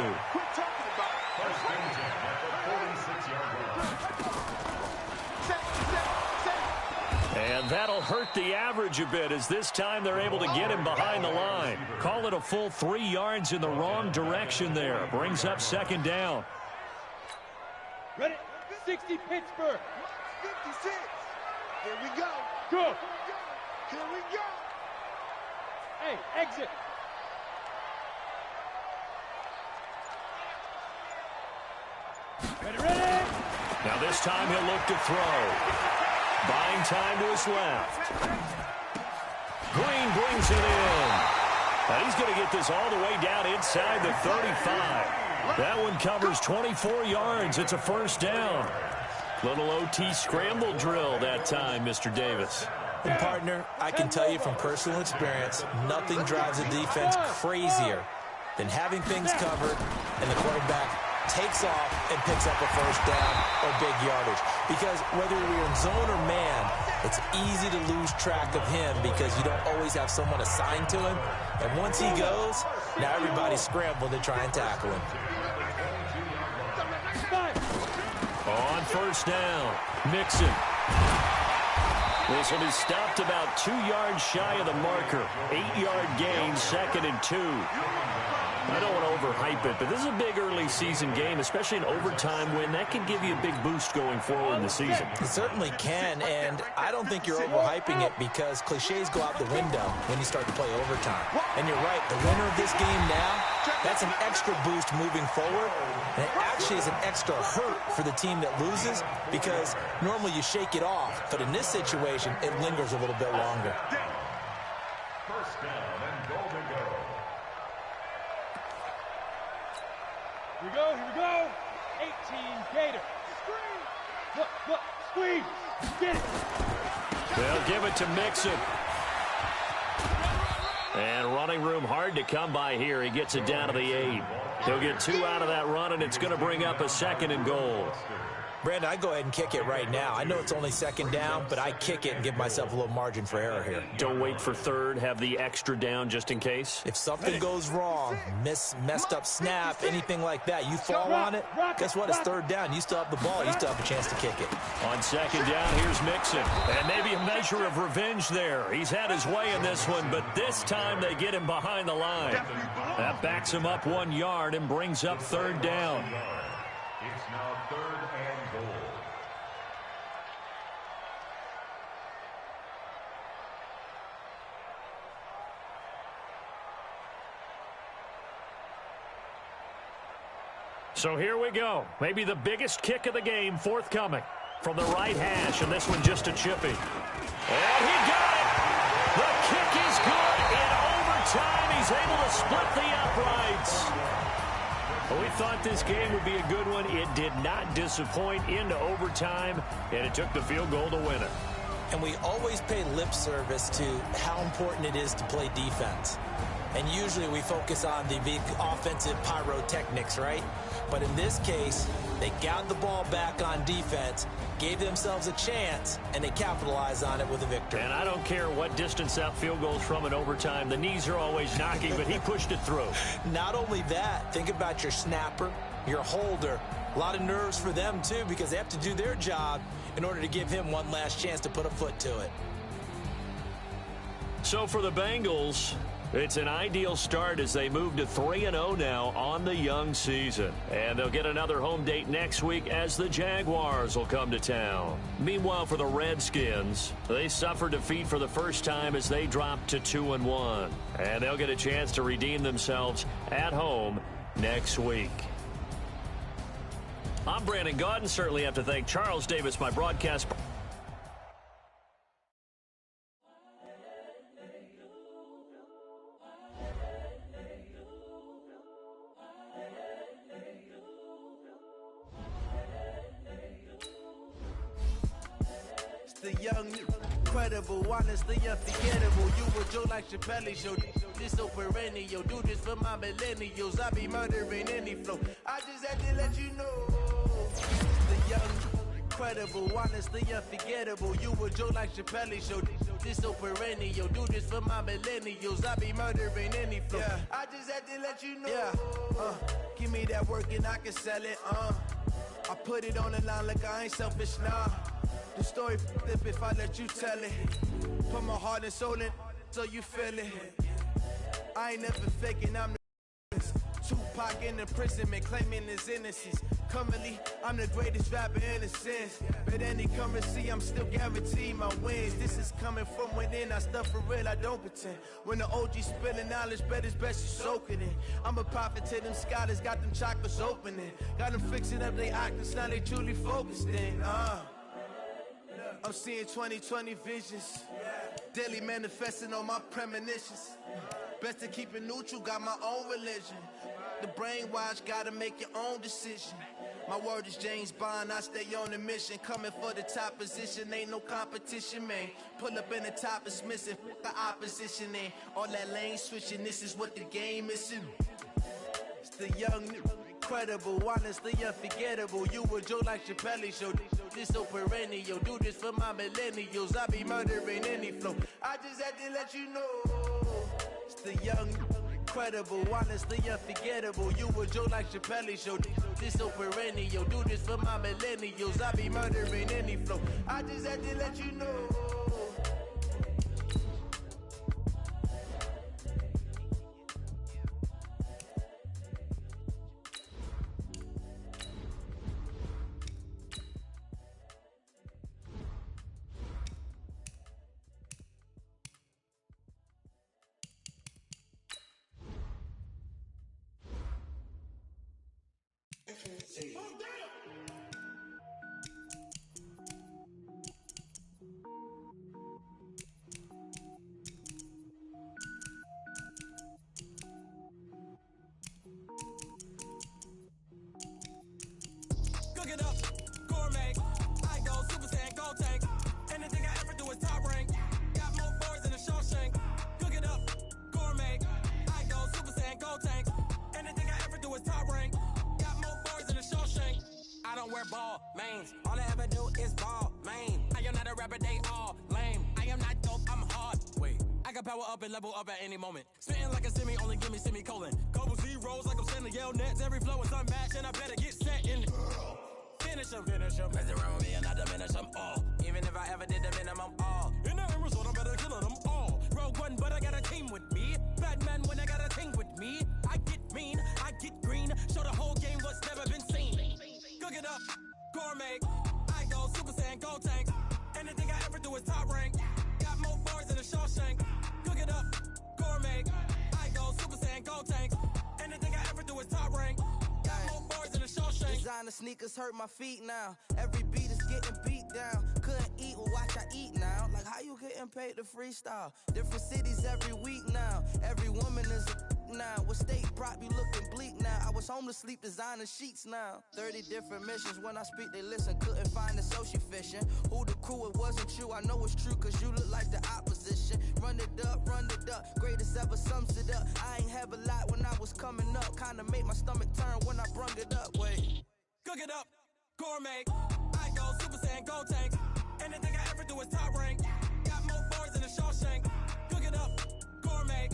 Speaker 2: And that'll hurt the average a bit as this time they're able to get him behind the line. Call it a full 3 yards in the wrong direction there. Brings up 2nd down.
Speaker 3: Ready? 60 Pittsburgh.
Speaker 4: 56. Here we go.
Speaker 3: Go.
Speaker 4: Here we go.
Speaker 3: Hey, exit. Ready?
Speaker 2: Now this time he'll look to throw. Buying time to his left. Green brings it in. Now he's going to get this all the way down inside the 35. That one covers 24 yards. It's a 1st down. Little OT scramble drill that time, Mr. Davis.
Speaker 6: And, partner, I can tell you from personal experience, nothing drives a defense crazier than having things covered and the quarterback takes off and picks up a 1st down or big yardage. Because whether you're in zone or man, it's easy to lose track of him because you don't always have someone assigned to him. And once he goes, now everybody's scrambling to try and tackle him.
Speaker 2: On 1st down, Mixon. This will be stopped about 2 yards shy of the marker. 8-yard gain, 2nd and 2. I don't want to overhype it, but this is a big early season game, especially an overtime win. That can give you a big boost going forward in the season.
Speaker 6: It certainly can, and I don't think you're overhyping it because cliches go out the window when you start to play overtime. And you're right, the winner of this game now, that's an extra boost moving forward, and it actually is an extra hurt for the team that loses because normally you shake it off, but in this situation, it lingers a little bit longer.
Speaker 5: 1st down and goal to go.
Speaker 3: Here we go. 18 Gator. Look, squeeze. Get it.
Speaker 2: They'll give it to Mixon. And running room hard to come by here. He gets it down to the 8. He'll get 2 out of that run, and it's going to bring up a 2nd and goal.
Speaker 6: Brandon, I go ahead and kick it right now. I know it's only 2nd down, but I kick it and give myself a little margin for error here.
Speaker 2: Don't wait for 3rd. Have the extra down just in case.
Speaker 6: If something goes wrong, messed up snap, anything like that, you fall on it, guess what? It's 3rd down. You still have the ball. You still have a chance to kick it.
Speaker 2: On 2nd down, here's Mixon. And maybe a measure of revenge there. He's had his way in this one, but this time they get him behind the line. That backs him up 1 yard and brings up 3rd down.
Speaker 5: It's now 3rd and goal.
Speaker 2: So here we go. Maybe the biggest kick of the game forthcoming from the right hash, and this one just a chippy. And he got it! The kick is good in overtime. He's able to split the uprights. Well, we thought this game would be a good one. It did not disappoint into overtime, and it took the field goal to win it.
Speaker 6: And we always pay lip service to how important it is to play defense. And usually we focus on the big offensive pyrotechnics, right? But in this case, they got the ball back on defense, gave themselves a chance, and they capitalized on it with a victory.
Speaker 2: And I don't care what distance that field goes from in overtime. The knees are always knocking, but he pushed it through.
Speaker 6: Not only that, think about your snapper, your holder, A lot of nerves for them, too, because they have to do their job in order to give him one last chance to put a foot to it.
Speaker 2: So for the Bengals, it's an ideal start as they move to 3-0 now on the young season. And they'll get another home date next week as the Jaguars will come to town. Meanwhile, for the Redskins, they suffered defeat for the first time as they dropped to 2-1. And they'll get a chance to redeem themselves at home next week. I'm Brandon Gaudin. Certainly have to thank Charles Davis, my broadcast partner.
Speaker 7: The young, incredible, honestly unforgettable. You a Joe like Chappelle show. This so perennial. Do this for my millennials. I be murdering any flow. I just had to let you know. The young, incredible, honestly unforgettable. You a Joe like Chappelle show. This so perennial. Do this for my millennials. I be murdering any flow. Yeah. I just had to let you know. Yeah. Give me that work and I can sell it. I put it on the line like I ain't selfish, nah. The story flip if I let you tell it. Put my heart and soul in so you feel it. I ain't never faking, I'm the Tupac in imprisonment, claiming his innocence. Currently, I'm the greatest rapper in a sense. But any currency, I'm still guaranteed my wins. This is coming from within, I stuff for real, I don't pretend. When the OG spilling knowledge, bet it's best you soak it in. I'm a prophet to them scholars, got them chakras opening. Got them fixing up they actors, now they truly focused in. I'm seeing 2020 visions, daily manifesting on my premonitions. Best to keep it neutral, got my own religion. The brainwash, gotta make your own decision. My word is James Bond, I stay on a mission. Coming for the top position, ain't no competition, man. Pull up in the top, it's missing, the opposition ain't. All that lane switching, this is what the game is. It's the young, incredible, honestly unforgettable. You a Joe like Chappelle show. This so perennial. Do this for my millennials. I be murdering any flow. I just had to let you know. It's the young, incredible, honestly unforgettable. You a Joe like Chappelle show. This so perennial. Do this for my millennials. I be murdering any flow. I just had to let you know.
Speaker 8: Cook it up, gourmet. I go Super Saiyan, go tank. Anything I ever do is top rank. Got more boards than a Shawshank. Cook it up, gourmet. I go Super Saiyan, go tank. Anything I ever do is top rank. Got more boards than a Shawshank. I don't wear ball mains. All I ever do is ball main. I am not a rapper, they all lame. I am not dope, I'm hard. Wait, I can power up and level up at any moment. Spitting like a semi, only give me semicolon. Couple zeros like I'm sending yell nets. Every flow is unmatched and I better get set in it. Finish them. Mess around with me and I diminish them all. Even if I ever did the minimum all. In the end result, I'm better killing them all. Rogue One, but I got a team with me. Batman when I got a team with me. I get mean, I get green. Show the whole game what's never been seen. Cook it up, gourmet. I go Super Saiyan, go tank. Anything I ever do is top rank. Got more bars than a Shawshank. Cook it up, gourmet. I go Super Saiyan, go tank. Anything I ever do is top rank. Got more bars than a Shawshank.
Speaker 7: Designer sneakers hurt my feet now. Every beat is getting beat down. Couldn't eat, well watch I eat now. Like how you getting paid to freestyle? Different cities every week now. Every woman is a now. What state prop you looking bleak now? I was home to sleep designer sheets now. 30 different missions. When I speak they listen. Couldn't find it so she fishing. Who the crew? It wasn't you. I know it's true cause you look like the opposition. Run it up. Greatest ever sums it up. I ain't have a lot when I was coming up. Kinda made my stomach turn when I brung it up. Wait.
Speaker 8: Cook it up, gourmet. I go Super Saiyan, go tank. Anything I ever do is top rank. Got more bars than a Shawshank. Cook it up, gourmet.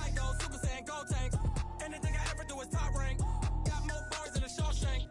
Speaker 8: I go Super Saiyan, go tank. Anything I ever do is top rank. Got more bars than a Shawshank.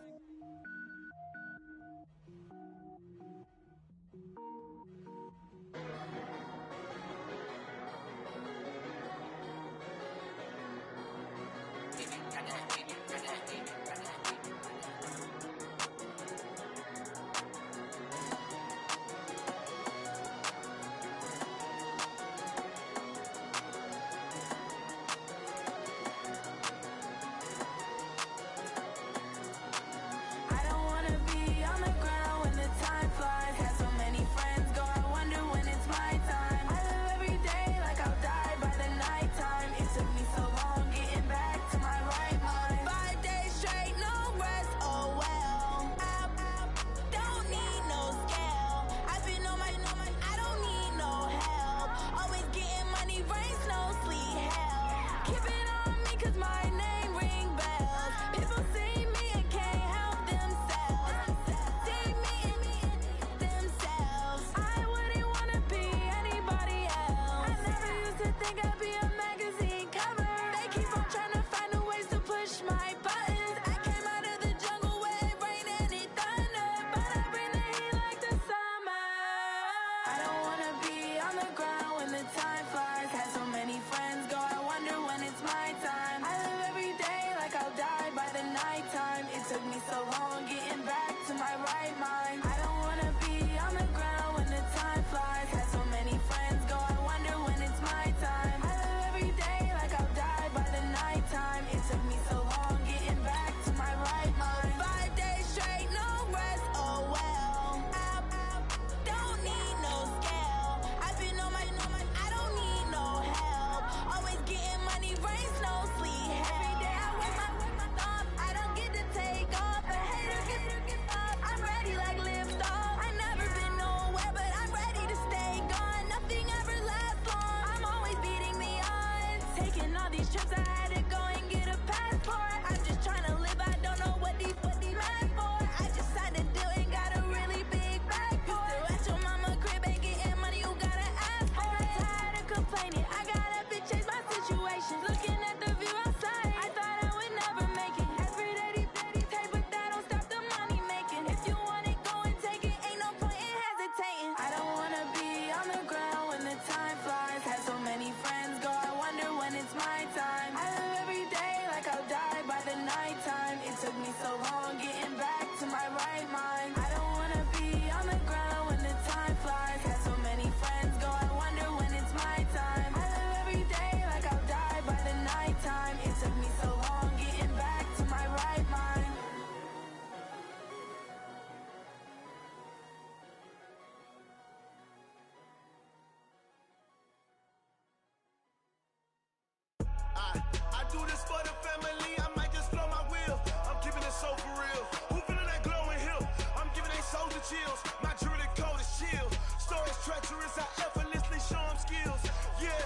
Speaker 9: chills. My jewelry coat is chill. Stories treacherous, I effortlessly show them skills. Yeah.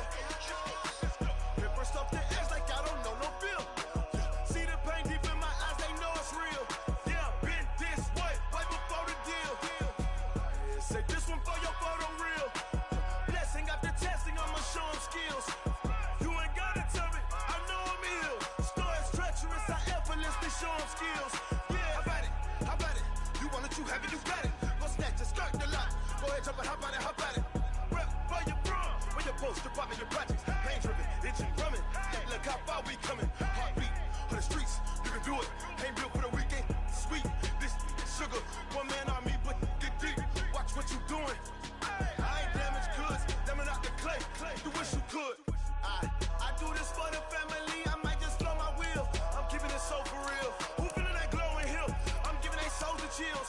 Speaker 9: Paper stuff the edge like I don't know no bill. See the pain deep in my eyes, they know it's real. Yeah, been this way, way before the deal. Say this one for your photo real. Blessing after testing, I'ma show them skills. You ain't gotta tell me, I know I'm ill. Stories treacherous, I effortlessly show them skills. Yeah, how about it? You want it, you have it, you got it. Go snatch a skirt the lot. Go ahead, jump it, how about it? Rep where you from? Where your post, department, your projects. Pain driven, itching, drumming. Hey, look how far we coming. Heartbeat on the streets, you can do it. Ain't built for the weekend. Sweet, this sugar. One man army, but get deep. Watch what you doing. I ain't damaged goods, damn out the clay. You wish you could. I do this for the family. I might just slow my wheel. I'm keeping it so for real. Who feeling that glowing hill? I'm giving they souls the chills.